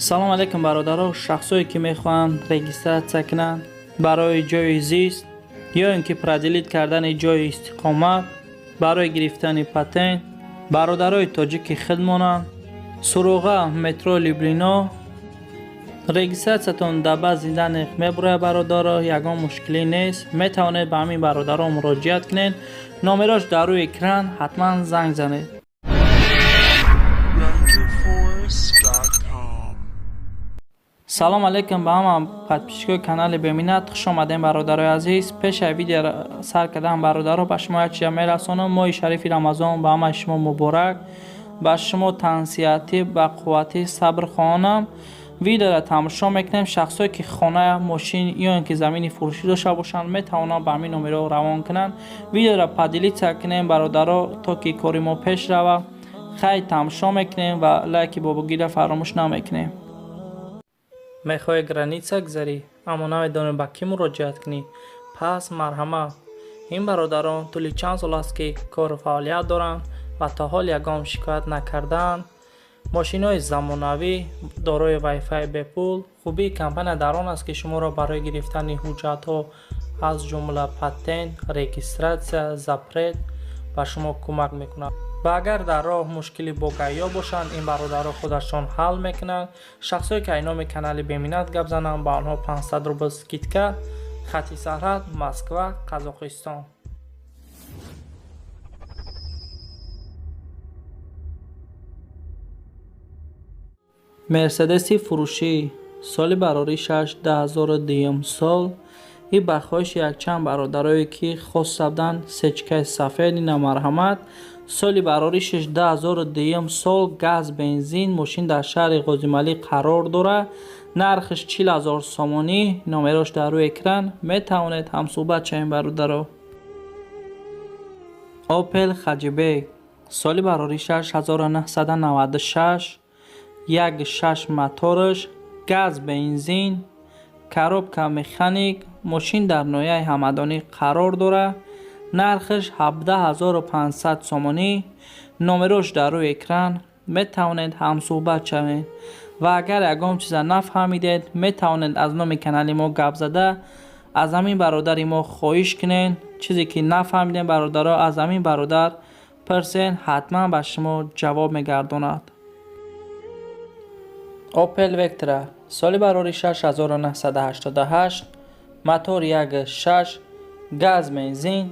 салом алейкум бародаро. шахсое ки мехоҳанд регистратсия кунанд барои ҷойи зист ё ин ки проделит кардани ҷойи истиқомат, барои гирифтани патент, бародарои тоҷики хидмонанд, суруға метро Люблино. регистратсиятон дар баъзи данеқ мебурад бародаро, ягон мушкилӣ нест. метавонед ба ҳамин бародаро муроҷиат кунед. номерош дар рӯи экран, ҳатман занг занед. салом алейкум ба ҳама подписчикои канали Беминат. хуш омадем бародарои азиз. пеши видео сар кардан бародаро ба шумо як чиза мерасонам. моҳи шарифи рамазон ба ҳамаи шумо муборак. ба шумо тансиҳатӣ ба қувватӣ сабр хоҳонам. видеоро тамошо мекунем. шахсое ки хона мошин ё ин ки замини фурӯшӣ дошта бошанд метавонанд ба ҳамин номеро равон кунанд. видеоро поделитсия кунем бародаро, то ки кори мо пеш рава. хай тамошо мекунем ва лайки бобогира фаромӯш намекунем. мехоҳӣ граница гузарӣ, аммо намедонӣ ба кӣ муроҷиат кунӣ? пас марҳамат, ин бародарон тӯли чанд сол аст ки кору фаъолият доранд ва то ҳол ягон шикоят накардаанд. мошинҳои замонавӣ дорои вайфай бепул. хубии компания дар он аст ки шуморо барои гирифтани ҳуҷҷатҳо аз ҷумла патент, регистратсия, запрет ба шумо кӯмак мекунад. ва агар дар роҳ мушкили бо гайё бошанд, ин бародаро худашон ҳал мекунанд. шахсое ки айноми канали Беминат гап зананд, ба онҳо 500 рубл скидка. хати сарҳад Москва, Қазоқистон. мерседеси фурӯшӣ соли бароришаш 2002 сол. ин ба хоҳиши якчанд бародарое ки хостабдан сечкаи сафеди намарҳамат. соли бароришаш 2002 сол. газ бензин. мошин дар шаҳри ғозималӣ қарор дорад. нархаш 40,000 сомонӣ. номерош дар рӯи экран. метавонед ҳамсӯҳбат шавем бародаро. опел хаҷибек соли бароришаш 1996. 1.6 мотораш. газ бензин. коробка механик. мошин дар ноҳияи ҳамадонӣ қарор дорад. нархаш 17500 сомонӣ. номерош дар рӯи экран. метавонед ҳамсӯҳбат шавед. ва агар ягон чиза нафаҳмидед, метавонед аз номи канали мо гап зада аз ҳамин бародари мо хоҳиш кунед. чизе ки нафаҳмидед бародаро, аз ҳамин бародар пурсед, ҳатман ба шумо ҷавоб мегардонад. опел вектра соли бароришаш 1988. мотор 1.6. газ бензин.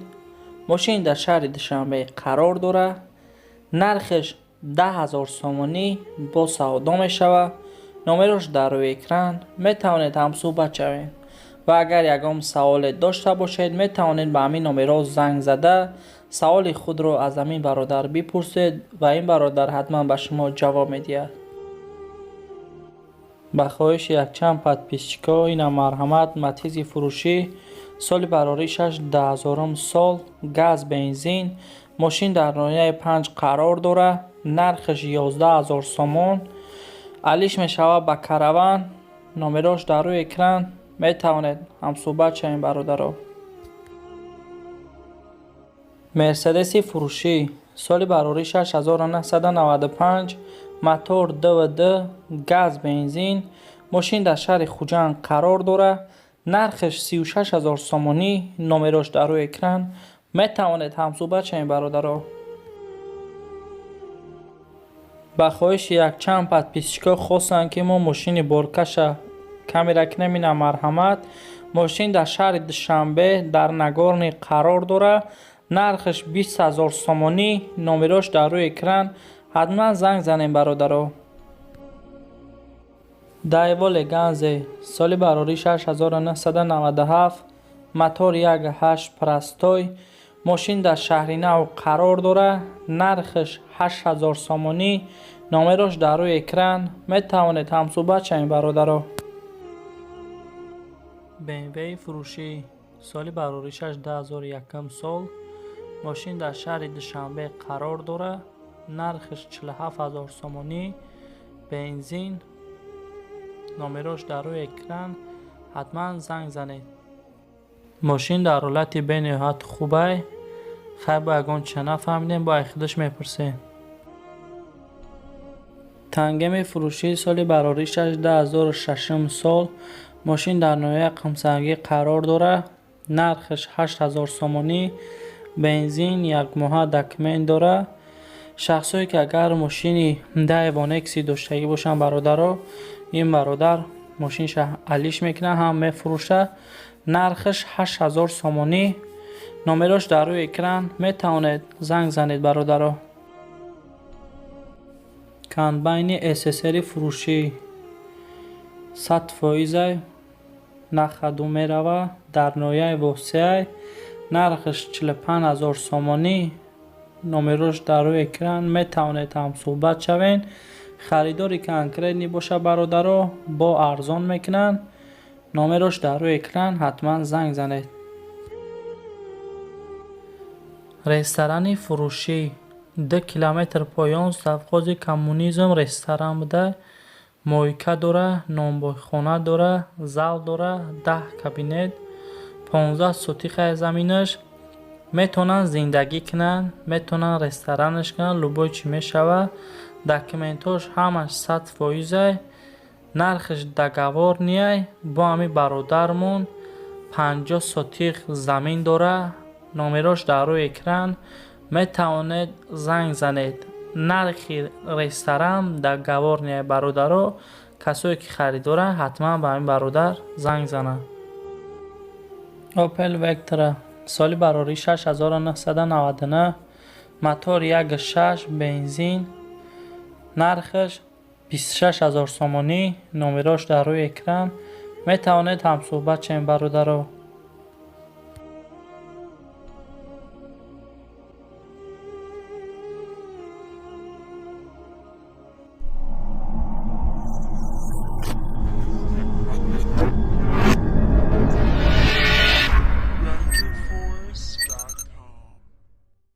мошин дар шаҳри душанбе қарор дорад. нархаш 10,000 сомонӣ бо савдо мешавад. номерош дар рӯи экран. метавонед ҳамсӯҳбат шавед. ва агар ягон саволе дошта бошед, метавонед ба ҳамин номеро занг зада саволи худро аз ҳамин бародар бипурсед ва ин бародар ҳатман ба шумо ҷавоб медиҳад. ба хоҳиши якчанд подписчико ина марҳамат матизи фурӯшӣ соли бароришаш 2000 сол. газ бензин. мошин дар ноҳияи 5 қарор дорад. нархаш 11000 сомон. алиш мешавад ба караван. номерош дар рӯи экран. метавонед ҳамсӯҳбат шавем бародаро. мерседеси фурӯшӣ соли бароришаш 1995. мотор ДВД. газ бензин. мошин дар шаҳри хуҷанд қарор дорад. нархаш 36000 сомонӣ. номерош дар рӯи экран. метавонед ҳамсӯҳбат шавем бародаро. ба хоҳиши якчанд подписчико хостанд ки мо мошини боркаша камера кунем. ина марҳамат. мошин дар шаҳри душанбе дар Нагорный қарор дорад. нархаш 20000 сомонӣ. номерош дар рӯи экран. ҳатман занг занем бародаро. Daewoo Leganze соли бароришаш 1997. мотор 1.8 простой. мошин дар шаҳри нав қарор дорад. нархаш 8000 сомонӣ. номерош дар рӯи экран. метавонед ҳамсӯҳбат шавем бародаро. BMW фурӯшӣ соли бароришаш 2001 сол. мошин дар шаҳри душанбе қарор дорад. нархаш 47000 сомонӣ. бензин. номерош дар рӯи экран. ҳатман занг занед. мошин дар ҳолати бениҳоят хубай. хай бо ягон чиза нафаҳмидем, бо худаш мепурсем. тангеми фурӯшии соли бароришаш 106 сол. Мошин дар ноҳияи қамсангӣ қарор дорад. Нархаш 8000 сомонӣ. Бензин 1 моҳа документ дорад. шахсое ки агар мошини Daiwa X доштагӣ бошанд бародаро, ин бародар мошинша алиш мекунад, ҳам мефурӯшад. нархаш 8000 сомонӣ. номерош дар рӯи экран, метавонед занг занед бародаро. комбайни ССР фурӯшӣ 100% нахаду меравад дар ноҳияи восеай. нархаш 45000 сомонӣ. номерош дар рӯи экран, метавонед ҳамсӯҳбат шавед. харидори конкретни бошад бародаро, бо арзон мекунанд. номерош дар рӯи экран, ҳатман занг занед. ресторани фурӯшӣ 2 километр поён совхози коммунизм ресторан буда, мойка дорад, нонбойхона дорад, зал дорад, 10 кабинет, 15 сотиқаи заминаш. метавонанд зиндагӣ кунанд, метавонанд ресторанаш кунанд, любой чӣ мешавад. документош ҳамаш 100%. нархаш договор ниай. бо ҳами бародармон 50 сотиқ замин дорад. номерош дар рӯи экран, метавонед занг занед. нархи ресторан договор ниай бародаро. касое ки харидоранд, ҳатман ба ҳамин бародар занг зананд. Opel Vectra соли барорӣ 6999. мотор 1.6 бензин. нархаш 26000 сомонӣ. номерош дар рӯи экран. метавонед ҳамсӯҳбат шавед бародаро.